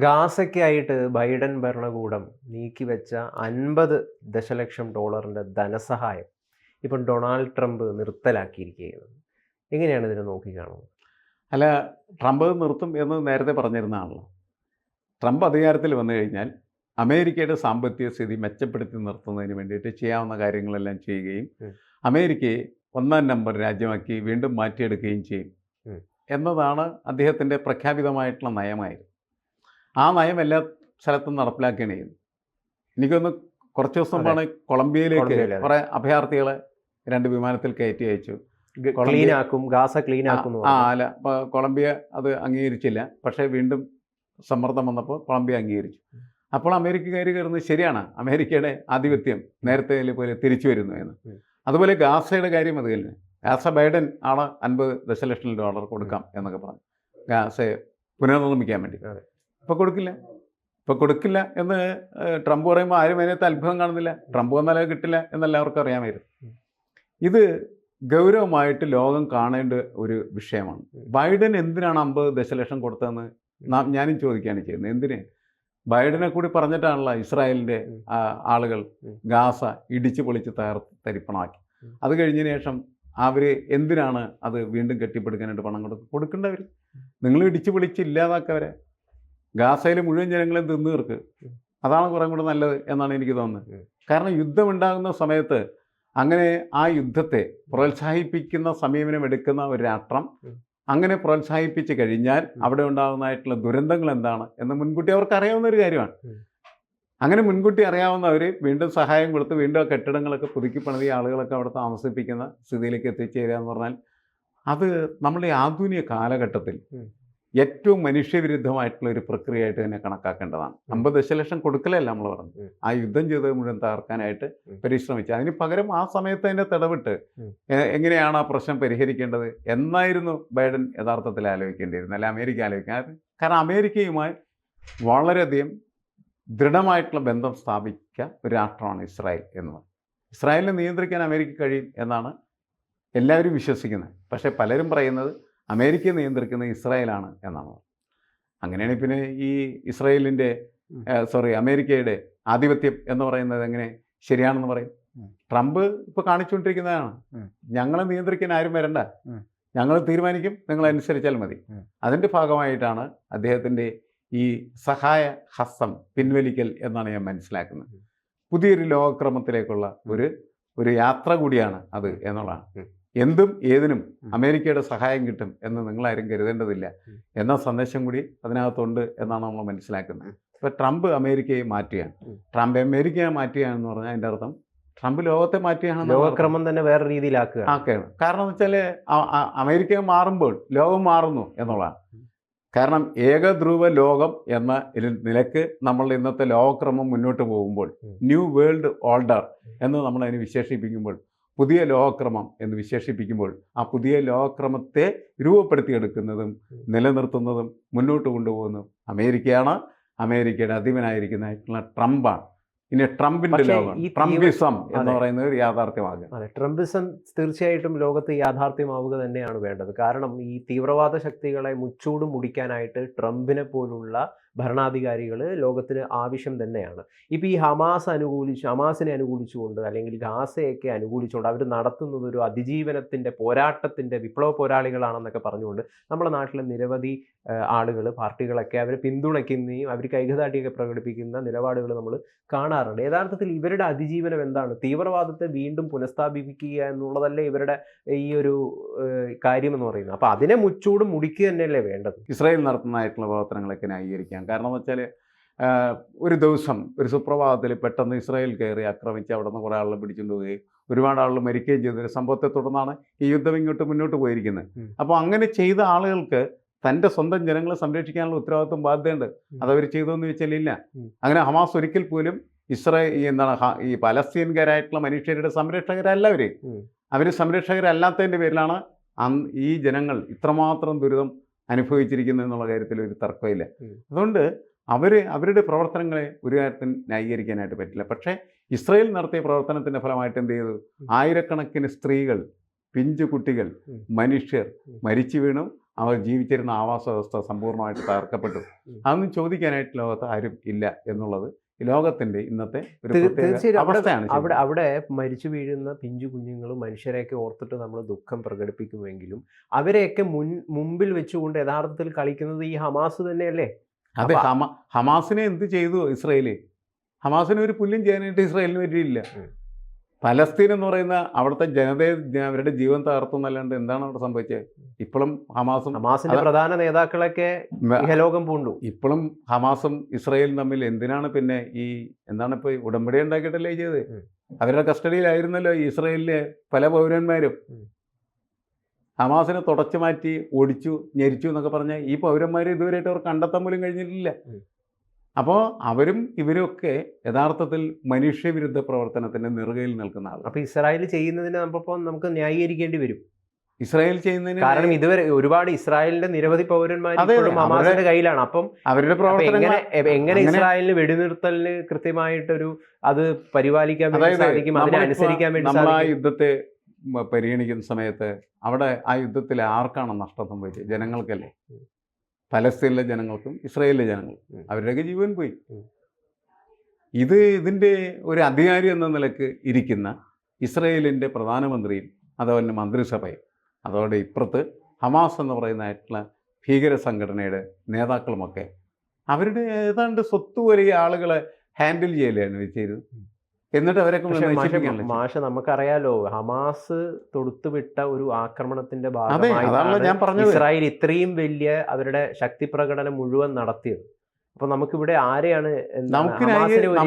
ഗാസയ്ക്കായിട്ട് Biden ഭരണകൂടം നീക്കിവെച്ച 50 ദശലക്ഷം ഡോളറിന്റെ ധനസഹായം ഇപ്പം ഡൊണാൾഡ് ട്രംപ് നിർത്തലാക്കിയിരിക്കുകയാണ്. എങ്ങനെയാണ് ഇതിനെ നോക്കിക്കാണുന്നത്? അല്ല, ട്രംപ് നിർത്തും എന്ന് നേരത്തെ പറഞ്ഞിരുന്ന ആണല്ലോ. ട്രംപ് അധികാരത്തിൽ വന്നു കഴിഞ്ഞാൽ അമേരിക്കയുടെ സാമ്പത്തിക സ്ഥിതി മെച്ചപ്പെടുത്തി നിർത്തുന്നതിന് വേണ്ടിയിട്ട് ചെയ്യാവുന്ന കാര്യങ്ങളെല്ലാം ചെയ്യുകയും ഉം. അമേരിക്കയെ ഒന്നാം നമ്പർ രാജ്യമാക്കി വീണ്ടും മാറ്റിയെടുക്കുകയും ചെയ്യും ഉം. എന്നതാണ് അദ്ദേഹത്തിൻ്റെ പ്രഖ്യാപിതമായിട്ടുള്ള നയമായിരുന്നു. ആ നയം എല്ലാ സ്ഥലത്തും നടപ്പിലാക്കുകയാണ് ചെയ്യുന്നത്. എനിക്കൊന്ന് കുറച്ച് ദിവസം മുമ്പാണ് കൊളംബിയയിലേക്ക് കൊളംബിയയിലെ, അതെ. കുറേ അഭയാർത്ഥികളെ 2 വിമാനത്തിൽ കയറ്റി അയച്ചു. ക്ലീൻ ആക്കും, ഗാസ ക്ലീൻ ആക്കും എന്ന് പറഞ്ഞു. അല്ല, കൊളംബിയ അത് അംഗീകരിച്ചില്ല. പക്ഷേ വീണ്ടും സമ്മർദ്ദം വന്നപ്പോൾ കൊളംബിയ അംഗീകരിച്ചു. അപ്പോൾ അമേരിക്കക്കാർ കയറുന്നത് ശരിയാണ്, അമേരിക്കയുടെ ആധിപത്യം നേരത്തെ പോലെ തിരിച്ചു വരുന്നു എന്ന്. അതുപോലെ ഗാസയുടെ കാര്യം അത് തന്നെ. ഗാസ ബൈഡൻ ആണ് 50 ദശലക്ഷം ഡോളർ കൊടുക്കാം എന്നൊക്കെ പറഞ്ഞു ഗാസയെ പുനർനിർമ്മിക്കാൻ വേണ്ടി. അതെ. ഇപ്പോൾ കൊടുക്കില്ല എന്ന് ട്രംപ് പറയുമ്പോൾ ആരും അതിനകത്ത് അത്ഭുതം കാണുന്നില്ല. ട്രംപ് വന്നാലേ കിട്ടില്ല എന്നെല്ലാവർക്കും അറിയാമായിരുന്നു. ഇത് ഗൗരവമായിട്ട് ലോകം കാണേണ്ട ഒരു വിഷയമാണ്. ബൈഡൻ എന്തിനാണ് 50 ദശലക്ഷം കൊടുത്തതെന്ന് ഞാനും ചോദിക്കുകയാണ് ചെയ്യുന്നത്. എന്തിന്? ബൈഡനെ കൂടി പറഞ്ഞിട്ടാണല്ലോ ഇസ്രായേലിൻ്റെ ആളുകൾ ഗാസ ഇടിച്ചു പൊളിച്ച് തരിപ്പണമാക്കി. അത് കഴിഞ്ഞതിന് ശേഷം അവർ എന്തിനാണ് അത് വീണ്ടും കെട്ടിപ്പടുക്കാനായിട്ട് പണം കൊടുക്കേണ്ടവർ? നിങ്ങൾ ഇടിച്ചു പൊളിച്ച് ഇല്ലാതാക്കവരെ, ഗാസയിലെ മുഴുവൻ ജനങ്ങളെയും തിന്നു തീർക്ക്. അതാണ് കുറേ കൂടെ നല്ലത് എന്നാണ് എനിക്ക് തോന്നുന്നത്. കാരണം യുദ്ധമുണ്ടാകുന്ന സമയത്ത് അങ്ങനെ ആ യുദ്ധത്തെ പ്രോത്സാഹിപ്പിക്കുന്ന സമീപനം എടുക്കുന്ന ഒരു രാഷ്ട്രം അങ്ങനെ പ്രോത്സാഹിപ്പിച്ച് കഴിഞ്ഞാൽ അവിടെ ഉണ്ടാകുന്നതായിട്ടുള്ള ദുരന്തങ്ങൾ എന്താണ് എന്ന് മുൻകൂട്ടി അവർക്ക് അറിയാവുന്ന ഒരു കാര്യമാണ്. അങ്ങനെ മുൻകൂട്ടി അറിയാവുന്നവർ വീണ്ടും സഹായം കൊടുത്ത് വീണ്ടും ആ കെട്ടിടങ്ങളൊക്കെ പുതുക്കി പണിതി ആളുകളൊക്കെ അവിടെ താമസിപ്പിക്കുന്ന സ്ഥിതിയിലേക്ക് എത്തിച്ചേരുക എന്ന് പറഞ്ഞാൽ അത് നമ്മുടെ ആധുനിക കാലഘട്ടത്തിൽ ഏറ്റവും മനുഷ്യവിരുദ്ധമായിട്ടുള്ള ഒരു പ്രക്രിയയായിട്ട് തന്നെ കണക്കാക്കേണ്ടതാണ്. 50 ദശലക്ഷം കൊടുക്കലല്ല നമ്മൾ പറഞ്ഞു, ആ യുദ്ധം ചെയ്തത് മുഴുവൻ തകർക്കാനായിട്ട് പരിശ്രമിച്ചു. അതിന് പകരം ആ സമയത്ത് അതിൻ്റെ തടവിട്ട് എങ്ങനെയാണ് ആ പ്രശ്നം പരിഹരിക്കേണ്ടത് എന്നായിരുന്നു ബൈഡൻ യഥാർത്ഥത്തിൽ ആലോചിക്കേണ്ടിയിരുന്നത്, അല്ല അമേരിക്ക ആലോചിക്കാൻ. കാരണം അമേരിക്കയുമായി വളരെയധികം ദൃഢമായിട്ടുള്ള ബന്ധം സ്ഥാപിച്ച ഒരു രാഷ്ട്രമാണ് ഇസ്രായേൽ എന്നത്. ഇസ്രായേലിനെ നിയന്ത്രിക്കാൻ അമേരിക്ക കഴിയും എന്നാണ് എല്ലാവരും വിശ്വസിക്കുന്നത്. പക്ഷേ പലരും പറയുന്നത് അമേരിക്കയെ നിയന്ത്രിക്കുന്നത് ഇസ്രായേലാണ് എന്നാണ്. അങ്ങനെയാണെങ്കിൽ പിന്നെ ഈ ഇസ്രായേലിൻ്റെ അമേരിക്കയുടെ ആധിപത്യം എന്ന് പറയുന്നത് എങ്ങനെ ശരിയാണെന്ന് പറയും? ട്രംപ് ഇപ്പോൾ കാണിച്ചുകൊണ്ടിരിക്കുന്നതാണ്, ഞങ്ങളെ നിയന്ത്രിക്കാൻ ആരും വരണ്ട, ഞങ്ങൾ തീരുമാനിക്കും, നിങ്ങൾ അനുസരിച്ചാൽ മതി. അതിൻ്റെ ഭാഗമായിട്ടാണ് അദ്ദേഹത്തിൻ്റെ ഈ സഹായ ഹസ്തം പിൻവലിക്കൽ എന്നാണ് ഞാൻ മനസ്സിലാക്കുന്നത്. പുതിയൊരു ലോകക്രമത്തിലേക്കുള്ള ഒരു യാത്ര കൂടിയാണ് അത് എന്നുള്ളതാണ്. എന്തും ഏതിനും അമേരിക്കയുടെ സഹായം കിട്ടും എന്ന് നിങ്ങളാരും കരുതേണ്ടതില്ല എന്ന സന്ദേശം കൂടി അതിനകത്തുണ്ട് എന്നാണ് നമ്മൾ മനസ്സിലാക്കുന്നത്. ഇപ്പോൾ ട്രംപ് അമേരിക്കയെ മാറ്റുകയാണ്, അമേരിക്കയെ മാറ്റുകയാണെന്ന് പറഞ്ഞാൽ അതിൻ്റെ അർത്ഥം ട്രംപ് ലോകത്തെ മാറ്റുകയാണ്, ലോകക്രമം തന്നെ വേറെ രീതിയിലാക്കുകയാണ്. കാരണം എന്ന് വെച്ചാൽ അമേരിക്ക മാറുമ്പോൾ ലോകം മാറുന്നു എന്നുള്ളതാണ്. കാരണം ഏകധ്രുവ ലോകം എന്ന നിലക്ക് നമ്മൾ ഇന്നത്തെ ലോകക്രമം മുന്നോട്ട് പോകുമ്പോൾ, ന്യൂ വേൾഡ് ഓർഡർ എന്ന് നമ്മൾ അതിനെ വിശേഷിപ്പിക്കുമ്പോൾ, പുതിയ ലോകക്രമം എന്ന് വിശേഷിപ്പിക്കുമ്പോൾ, ആ പുതിയ ലോകക്രമത്തെ രൂപപ്പെടുത്തിയെടുക്കുന്നതും നിലനിർത്തുന്നതും മുന്നോട്ട് കൊണ്ടുപോകുന്നതും അമേരിക്കയാണ്. അമേരിക്കയുടെ അധിപനായിരിക്കുന്നതായിട്ടുള്ള ട്രംപാണ്. ഇനി ട്രംപിൻ്റെ ലോകം, ട്രംപിസം എന്ന് പറയുന്നത് ഒരു യാഥാർത്ഥ്യമാകുക. അതെ, ട്രംപിസം തീർച്ചയായിട്ടും ലോകത്ത് യാഥാർത്ഥ്യമാവുക തന്നെയാണ് വേണ്ടത്. കാരണം ഈ തീവ്രവാദ ശക്തികളെ മുച്ചൂട് മുടിക്കാനായിട്ട് ട്രംപിനെ പോലുള്ള ഭരണാധികാരികൾ ലോകത്തിന് ആവശ്യം തന്നെയാണ്. ഇപ്പോൾ ഈ ഹമാസിനെ അനുകൂലിച്ചുകൊണ്ട് അല്ലെങ്കിൽ ഗാസയൊക്കെ അനുകൂലിച്ചുകൊണ്ട് അവർ നടത്തുന്നത് ഒരു അതിജീവനത്തിൻ്റെ പോരാട്ടത്തിൻ്റെ വിപ്ലവ പോരാളികളാണെന്നൊക്കെ പറഞ്ഞുകൊണ്ട് നമ്മുടെ നാട്ടിലെ നിരവധി ആളുകൾ, പാർട്ടികളൊക്കെ അവരെ പിന്തുണയ്ക്കുകയും അവർക്ക് ഐക്യദാർഢ്യമൊക്കെ പ്രകടിപ്പിക്കുന്ന നിലപാടുകൾ നമ്മൾ കാണാറുണ്ട്. യഥാർത്ഥത്തിൽ ഇവരുടെ അതിജീവനം എന്താണ്? തീവ്രവാദത്തെ വീണ്ടും പുനഃസ്ഥാപിക്കുക എന്നുള്ളതല്ലേ ഇവരുടെ ഈ ഒരു കാര്യം എന്ന് പറയുന്നത്. അപ്പോൾ അതിനെ മുച്ചൂട് മുടിക്കുക തന്നെയല്ലേ വേണ്ടത്? ഇസ്രായേൽ നടത്തുന്നതായിട്ടുള്ള പ്രവർത്തനങ്ങളൊക്കെ ന്യായീകരിക്കാം. കാരണം എന്ന് വെച്ചാൽ ഒരു ദിവസം ഒരു സുപ്രഭാതത്തിൽ പെട്ടെന്ന് ഇസ്രായേൽ കയറി ആക്രമിച്ച് അവിടെ നിന്ന് കുറേ ആളുകൾ പിടിച്ചുകൊണ്ട് പോവുകയും ഒരുപാട് ആളുകൾ മരിക്കുകയും ചെയ്തൊരു സംഭവത്തെ തുടർന്നാണ് ഈ യുദ്ധം ഇങ്ങോട്ട് മുന്നോട്ട് പോയിരിക്കുന്നത്. അപ്പോൾ അങ്ങനെ ചെയ്ത ആളുകൾക്ക് തൻ്റെ സ്വന്തം ജനങ്ങളെ സംരക്ഷിക്കാനുള്ള ഉത്തരവാദിത്വം ബാധ്യതയുണ്ട്. അതവർ ചെയ്തോന്ന് ചോദിച്ചാൽ ഇല്ല. അങ്ങനെ ഹമാസ് ഒരിക്കൽ പോലും ഈ പലസ്തീൻകാരായിട്ടുള്ള മനുഷ്യരുടെ സംരക്ഷകരല്ല. അവർ സംരക്ഷകരല്ലാത്തതിൻ്റെ പേരിലാണ് ഈ ജനങ്ങൾ ഇത്രമാത്രം ദുരിതം അനുഭവിച്ചിരിക്കുന്നത് എന്നുള്ള കാര്യത്തിൽ ഒരു തർക്കമില്ല. അതുകൊണ്ട് അവരുടെ പ്രവർത്തനങ്ങളെ ഒരു കാര്യത്തിൽ ന്യായീകരിക്കാനായിട്ട് പറ്റില്ല. പക്ഷേ ഇസ്രായേൽ നടത്തിയ പ്രവർത്തനത്തിൻ്റെ ഫലമായിട്ട് എന്ത് ചെയ്തു? ആയിരക്കണക്കിന് സ്ത്രീകൾ, പിഞ്ചു കുട്ടികൾ, മനുഷ്യർ മരിച്ചു വീണു. അവർ ജീവിച്ചിരുന്ന ആവാസ വ്യവസ്ഥ സമ്പൂർണ്ണമായിട്ട് തകർക്കപ്പെട്ടു. അതൊന്നും ചോദിക്കാനായിട്ട് ലോകത്ത് ആരും ഇല്ല എന്നുള്ളത് ലോകത്തിന്റെ ഇന്നത്തെ ഒരു പ്രത്യേക തീർച്ചയായും അവസ്ഥയാണ്. അവിടെ മരിച്ചു വീഴുന്ന പിഞ്ചു കുഞ്ഞുങ്ങളും മനുഷ്യരെയൊക്കെ ഓർത്തിട്ട് നമ്മൾ ദുഃഖം പ്രകടിപ്പിക്കുമെങ്കിലും അവരെയൊക്കെ മുമ്പിൽ വെച്ചുകൊണ്ട് യഥാർത്ഥത്തിൽ കളിക്കുന്നത് ഈ ഹമാസ് തന്നെയല്ലേ? അതെ, ഹമാസിനെ എന്ത് ചെയ്തു ഇസ്രായേല്? ഹമാസിന് ഒരു പുല്ലും ചെയ്യാനായിട്ട് ഇസ്രായേലിന് പറ്റിയില്ല. പലസ്തീൻ എന്ന് പറയുന്ന അവിടുത്തെ ജനതയെ അവരുടെ ജീവൻ തകർത്തുന്നല്ലാണ്ട് എന്താണ് അവിടെ സംഭവിച്ചത്? ഇപ്പോഴും ഹമാസിന്റെ പ്രധാന നേതാക്കളൊക്കെ ഇഹലോകം പൂണ്ടു. ഇപ്പോഴും ഹമാസും ഇസ്രായേലും തമ്മിൽ എന്തിനാണ് പിന്നെ ഈ എന്താണ് ഇപ്പോൾ ഉടമ്പടി ഉണ്ടാക്കിയിട്ടല്ലേ ചെയ്തത്? അവരുടെ കസ്റ്റഡിയിലായിരുന്നല്ലോ ഇസ്രായേലിലെ പല പൗരന്മാരും. ഹമാസിനെ തുടച്ചു മാറ്റി ഓടിച്ചു ഞെരിച്ചു എന്നൊക്കെ പറഞ്ഞാൽ ഈ പൗരന്മാരെ ഇതുവരെയായിട്ട് അവർ കണ്ടെത്താൻ പോലും കഴിഞ്ഞിട്ടില്ല. അപ്പോൾ അവരും ഇവരൊക്കെ യഥാർത്ഥത്തിൽ മനുഷ്യവിരുദ്ധ പ്രവർത്തനത്തിന്റെ നെറുകയിൽ നിൽക്കുന്ന ആളുകൾ. അപ്പോൾ ഇസ്രായേൽ ചെയ്യുന്നതിന് നമുക്ക് ന്യായീകരിക്കേണ്ടി വരും. ഇസ്രായേൽ ചെയ്യുന്നതിന് കാരണം ഇതുവരെ ഒരുപാട് ഇസ്രായേലിന്റെ നിരവധി പൗരന്മാർ ഇപ്പോഴും ഹമാസിന്റെ കയ്യിലാണ്. അപ്പം അവരുടെ പ്രവർത്തനങ്ങൾ എങ്ങനെ ഇസ്രായേലിന് വെടിനിർത്തലിന് കൃത്യമായിട്ടൊരു അത് പരിപാലിക്കാൻ വേണ്ടി സാധിക്കും, അതിനനുസരിക്കാൻ വേണ്ടി നമ്മൾ ആ യുദ്ധത്തെ പരിഗണിക്കുന്ന സമയത്ത് അവിടെ ആ യുദ്ധത്തിൽ ആർക്കാണ് നഷ്ടം സംഭവിച്ചത്? ജനങ്ങൾക്കല്ലേ. പലസ്തീനിലെ ജനങ്ങൾക്കും ഇസ്രായേലിലെ ജനങ്ങൾക്കും അവരുടെയൊക്കെ ജീവൻ പോയി. ഇതിൻ്റെ ഒരു അധികാരി എന്ന നിലക്ക് ഇരിക്കുന്ന ഇസ്രായേലിൻ്റെ പ്രധാനമന്ത്രിയും അതുപോലെ മന്ത്രിസഭയും അതോടെ ഇപ്പുറത്ത് ഹമാസ് എന്ന് പറയുന്നതായിട്ടുള്ള ഭീകര സംഘടനയുടെ നേതാക്കളുമൊക്കെ അവരുടെ ഏതാണ്ട് സ്വത്ത് പോലെ ആളുകളെ ഹാൻഡിൽ ചെയ്യലാണ് ചെയ്തത്. എന്നിട്ട് അവരൊക്കെ മാഷ നമുക്കറിയാലോ, ഹമാസ് തൊടുത്തുവിട്ട ഒരു ആക്രമണത്തിന്റെ ഞാൻ പറഞ്ഞത് ഇസ്രായേൽ ഇത്രയും വലിയ അവരുടെ ശക്തി പ്രകടനം മുഴുവൻ നടത്തിയത്. അപ്പൊ നമുക്കിവിടെ ആരെയാണ്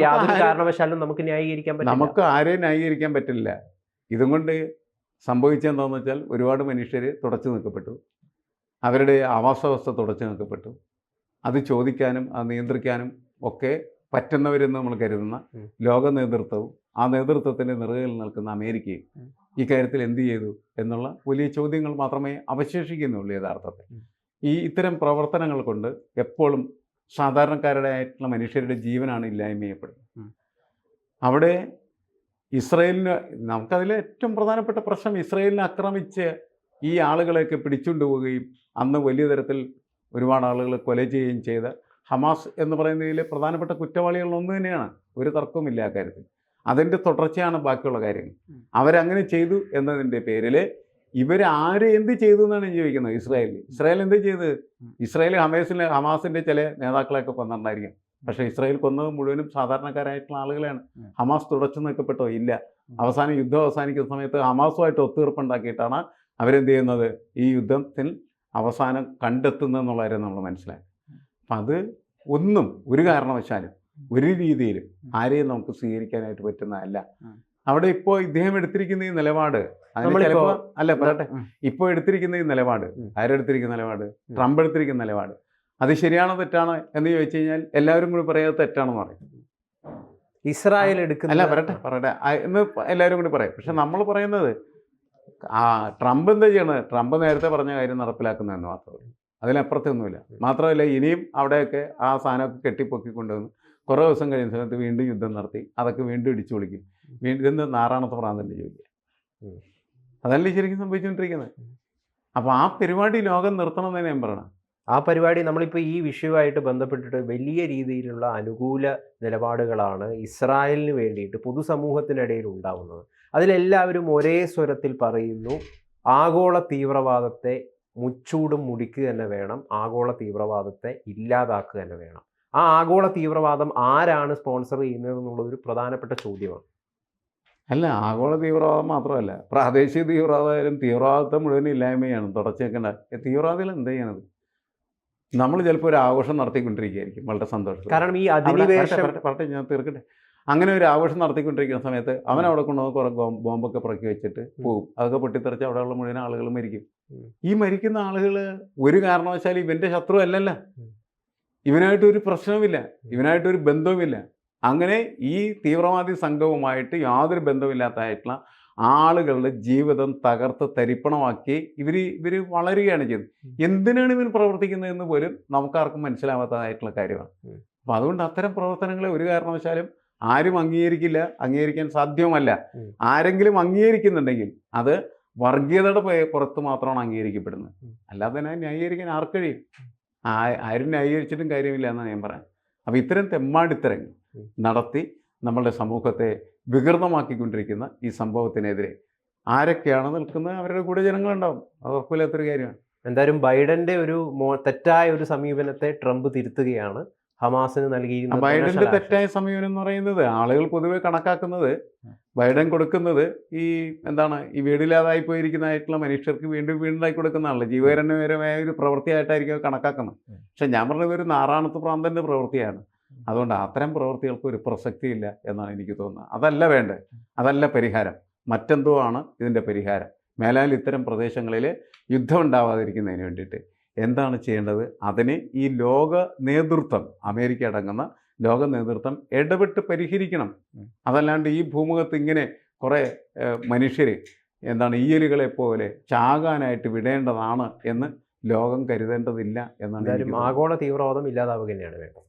യാതൊരു കാരണവശാലും നമുക്ക് ന്യായീകരിക്കാൻ പറ്റില്ല. നമുക്ക് ആരെയും ന്യായീകരിക്കാൻ പറ്റില്ല. ഇതും കൊണ്ട് സംഭവിച്ചെന്താണെന്ന് വെച്ചാൽ ഒരുപാട് മനുഷ്യർ തുടച്ചു നിൽക്കപ്പെട്ടു. അവരുടെ ആവാസ വ്യവസ്ഥ തുടച്ചു നിൽക്കപ്പെട്ടു. അത് ചോദിക്കാനും അത് നിയന്ത്രിക്കാനും ഒക്കെ പറ്റുന്നവരെന്ന് നമ്മൾ കരുതുന്ന ലോക നേതൃത്വവും ആ നേതൃത്വത്തിൻ്റെ നിറകിൽ നിൽക്കുന്ന അമേരിക്കയും ഈ കാര്യത്തിൽ എന്ത് ചെയ്തു എന്നുള്ള വലിയ ചോദ്യങ്ങൾ മാത്രമേ അവശേഷിക്കുന്നുള്ളൂ. യഥാർത്ഥത്തിൽ ഇത്തരം പ്രവർത്തനങ്ങൾ കൊണ്ട് എപ്പോഴും സാധാരണക്കാരുടെ ആയിട്ടുള്ള മനുഷ്യരുടെ ജീവനാണ് ഇല്ലായ്മ ചെയ്യപ്പെടുന്നത്. അവിടെ ഇസ്രായേലിന് നമുക്കതിലെ ഏറ്റവും പ്രധാനപ്പെട്ട പ്രശ്നം ഇസ്രായേലിനെ ആക്രമിച്ച് ഈ ആളുകളെയൊക്കെ പിടിച്ചുകൊണ്ടുപോവുകയും അന്ന് വലിയ തരത്തിൽ ഒരുപാട് ആളുകൾ കൊല ചെയ്യുകയും ചെയ്ത ഹമാസ് എന്ന് പറയുന്നതിലെ പ്രധാനപ്പെട്ട കുറ്റവാളികളൊന്നു തന്നെയാണ്. ഒരു തർക്കവുമില്ല ആ കാര്യത്തിൽ. അതിൻ്റെ തുടർച്ചയാണ് ബാക്കിയുള്ള കാര്യങ്ങൾ. അവരങ്ങനെ ചെയ്തു എന്നതിൻ്റെ പേരിൽ ഇവരാരെ എന്ത് ചെയ്തു എന്നാണ് ചോദിക്കുന്നത്. ഇസ്രായേൽ എന്ത് ചെയ്ത്? ഇസ്രായേൽ ഹമാസിൻ്റെ ചില നേതാക്കളെയൊക്കെ കൊന്നിട്ടുണ്ടായിരിക്കും. പക്ഷേ ഇസ്രായേൽ കൊന്നത് മുഴുവനും സാധാരണക്കാരായിട്ടുള്ള ആളുകളെയാണ്. ഹമാസ് തുടച്ചു നിൽക്കപ്പെട്ടോ? ഇല്ല. അവസാനം യുദ്ധം അവസാനിക്കുന്ന സമയത്ത് ഹമാസുമായിട്ട് ഒത്തുതീർപ്പുണ്ടാക്കിയിട്ടാണ് അവരെന്ത് ചെയ്യുന്നത്? ഈ യുദ്ധത്തിൽ അവസാനം കണ്ടെത്തുന്നതെന്നുള്ള കാര്യം നമ്മൾ മനസ്സിലാക്കി. അപ്പം അത് ഒന്നും ഒരു കാരണവശാലും ഒരു രീതിയിലും ആരെയും നമുക്ക് സ്വീകരിക്കാനായിട്ട് പറ്റുന്നതല്ല. അവിടെ ഇപ്പോൾ ഇദ്ദേഹം എടുത്തിരിക്കുന്ന ഈ നിലപാട് ഇപ്പോൾ എടുത്തിരിക്കുന്ന ഈ നിലപാട് ആരെടുത്തിരിക്കുന്ന നിലപാട്? ട്രംപ് എടുത്തിരിക്കുന്ന നിലപാട് അത് ശരിയാണോ തെറ്റാണോ എന്ന് ചോദിച്ചു കഴിഞ്ഞാൽ എല്ലാവരും കൂടി പറയാതെ തെറ്റാണെന്ന് പറയും. ഇസ്രായേൽ എടുക്കുന്ന പറയട്ടെ എന്ന് എല്ലാവരും കൂടി പറയും. പക്ഷെ നമ്മൾ പറയുന്നത് ട്രംപ് എന്താ ചെയ്യണത്? ട്രംപ് നേരത്തെ പറഞ്ഞ കാര്യം നടപ്പിലാക്കുന്നതെന്ന് മാത്രമേ. അതിനപ്പുറത്തൊന്നുമില്ല. മാത്രമല്ല ഇനിയും അവിടെയൊക്കെ ആ സാധനമൊക്കെ കെട്ടിപ്പൊക്കിക്കൊണ്ടുവന്ന് കുറേ ദിവസം കഴിയുന്ന സമയത്ത് വീണ്ടും യുദ്ധം നടത്തി അതൊക്കെ വീണ്ടും ഇടിച്ചു പൊളിക്കും. വീണ്ടും നാറാണത്തെ പ്രാന്തൻ്റെ ജോലി. അതല്ലേ ശരിക്കും സംഭവിച്ചുകൊണ്ടിരിക്കുന്നത്. അപ്പോൾ ആ പരിപാടി ലോകം നിർത്തണം എന്ന് ഞാൻ പറയണം. ആ പരിപാടി നമ്മളിപ്പോൾ ഈ വിഷയവുമായിട്ട് ബന്ധപ്പെട്ടിട്ട് വലിയ രീതിയിലുള്ള അനുകൂല നിലപാടുകളാണ് ഇസ്രായേലിന് വേണ്ടിയിട്ട് പൊതുസമൂഹത്തിനിടയിൽ ഉണ്ടാവുന്നത്. അതിലെല്ലാവരും ഒരേ സ്വരത്തിൽ പറയുന്നു, ആഗോള തീവ്രവാദത്തെ മുച്ചൂടും മുടിക്കുക തന്നെ വേണം, ആഗോള തീവ്രവാദത്തെ ഇല്ലാതാക്കുക തന്നെ വേണം. ആ ആഗോള തീവ്രവാദം ആരാണ് സ്പോൺസർ ചെയ്യുന്നത് എന്നുള്ളതൊരു പ്രധാനപ്പെട്ട ചോദ്യമാണ്. അല്ല, ആഗോള തീവ്രവാദം മാത്രമല്ല, പ്രാദേശിക തീവ്രവാദം തീവ്രവാദത്തെ മുഴുവൻ ഇല്ലായ്മയാണ് തുടച്ചേക്കേണ്ട. തീവ്രവാദികൾ എന്ത് ചെയ്യണത്? നമ്മൾ ചിലപ്പോൾ ഒരു ആഘോഷം നടത്തിക്കൊണ്ടിരിക്കുകയായിരിക്കും, വളരെ സന്തോഷം. കാരണം ഈ അധിനിവേശം ഞാൻ തീർക്കട്ടെ. അങ്ങനെ ഒരു ആഘോഷം നടത്തിക്കൊണ്ടിരിക്കുന്ന സമയത്ത് അവൻ അവിടെ കൊണ്ടുപോകുന്ന കുറേ ബോംബൊക്കെ പുറക്കി വെച്ചിട്ട് പോകും. അതൊക്കെ പൊട്ടിത്തെറിച്ച് അവിടെയുള്ള മുഴുവൻ ആളുകൾ മരിക്കും. ഈ മരിക്കുന്ന ആളുകൾ ഒരു കാരണവശാലും ഇവൻ്റെ ശത്രു അല്ലല്ല. ഇവനായിട്ടൊരു പ്രശ്നവുമില്ല, ഇവനായിട്ടൊരു ബന്ധവുമില്ല. അങ്ങനെ ഈ തീവ്രവാദി സംഘവുമായിട്ട് യാതൊരു ബന്ധമില്ലാത്തതായിട്ടുള്ള ആളുകളുടെ ജീവിതം തകർത്ത് തരിപ്പണമാക്കി ഇവർ വളരുകയാണ് ചെയ്യുന്നത്. എന്തിനാണ് ഇവൻ പ്രവർത്തിക്കുന്നതെന്ന് പോലും നമുക്കാർക്കും മനസ്സിലാവാത്തതായിട്ടുള്ള കാര്യമാണ്. അപ്പം അതുകൊണ്ട് അത്തരം പ്രവർത്തനങ്ങളെ ഒരു കാരണവശാലും ആരും അംഗീകരിക്കാൻ സാധ്യമല്ല. ആരെങ്കിലും അംഗീകരിക്കുന്നുണ്ടെങ്കിൽ അത് വർഗീയതയുടെ പുറത്ത് മാത്രമാണ് അംഗീകരിക്കപ്പെടുന്നത്. അല്ലാതെ തന്നെ ന്യായീകരിക്കാൻ ആർക്കഴിയും? ആരും ന്യായീകരിച്ചിട്ടും കാര്യമില്ല എന്നാണ് ഞാൻ പറയാം. അപ്പോൾ ഇത്തരം തെമ്മാടിത്തരങ്ങൾ നടത്തി നമ്മളുടെ സമൂഹത്തെ വികൃതമാക്കിക്കൊണ്ടിരിക്കുന്ന ഈ സംഭവത്തിനെതിരെ ആരൊക്കെയാണ് നിൽക്കുന്നത് അവരുടെ കൂടെ ജനങ്ങളുണ്ടാവും. അത് ഉറപ്പില്ലാത്തൊരു കാര്യമാണ്. എന്തായാലും ബൈഡന്റെ ഒരു തെറ്റായ ഒരു സമീപനത്തെ ട്രംപ് തിരുത്തുകയാണ്. ഹമാസിന് നൽകിയിരുന്ന ബൈഡന്റെ തെറ്റായ സമീപനം എന്ന് പറയുന്നത് ആളുകൾ പൊതുവെ കണക്കാക്കുന്നത് ബൈഡൻ കൊടുക്കുന്നത് ഈ ഈ വീടില്ലാതായി പോയിരിക്കുന്നതായിട്ടുള്ള മനുഷ്യർക്ക് വീണ്ടും വീണ്ടായി കൊടുക്കുന്നതാണല്ലോ, ജീവകരമായ ഒരു പ്രവൃത്തിയായിട്ടായിരിക്കും കണക്കാക്കുന്നത്. പക്ഷെ ഞാൻ പറഞ്ഞത് ഒരു നാറാണത്ത് പ്രാന്തന്റെ പ്രവൃത്തിയാണ്. അതുകൊണ്ട് അത്തരം പ്രവൃത്തികൾക്ക് ഒരു പ്രസക്തിയില്ല എന്നാണ് എനിക്ക് തോന്നുന്നത്. അതല്ല വേണ്ടത്, അതല്ല പരിഹാരം, മറ്റെന്തോ ആണ് ഇതിൻ്റെ പരിഹാരം. മേലാൽ ഇത്തരം പ്രദേശങ്ങളിൽ യുദ്ധം ഉണ്ടാവാതിരിക്കുന്നതിന് വേണ്ടിയിട്ട് എന്താണ് ചെയ്യേണ്ടത്? അതിന് ഈ ലോക നേതൃത്വം, അമേരിക്ക അടങ്ങുന്ന ലോക നേതൃത്വം ഇടപെട്ട് പരിഹരിക്കണം. അതല്ലാണ്ട് ഈ ഭൂമുഖത്ത് ഇങ്ങനെ കുറേ മനുഷ്യർ ഈയലുകളെ പോലെ ചാകാനായിട്ട് വിടേണ്ടതാണ് എന്ന് ലോകം കരുതേണ്ടതില്ല എന്നാണ്. ആഗോള തീവ്രവാദം ഇല്ലാതാവുക തന്നെയാണ് വേണ്ടത്.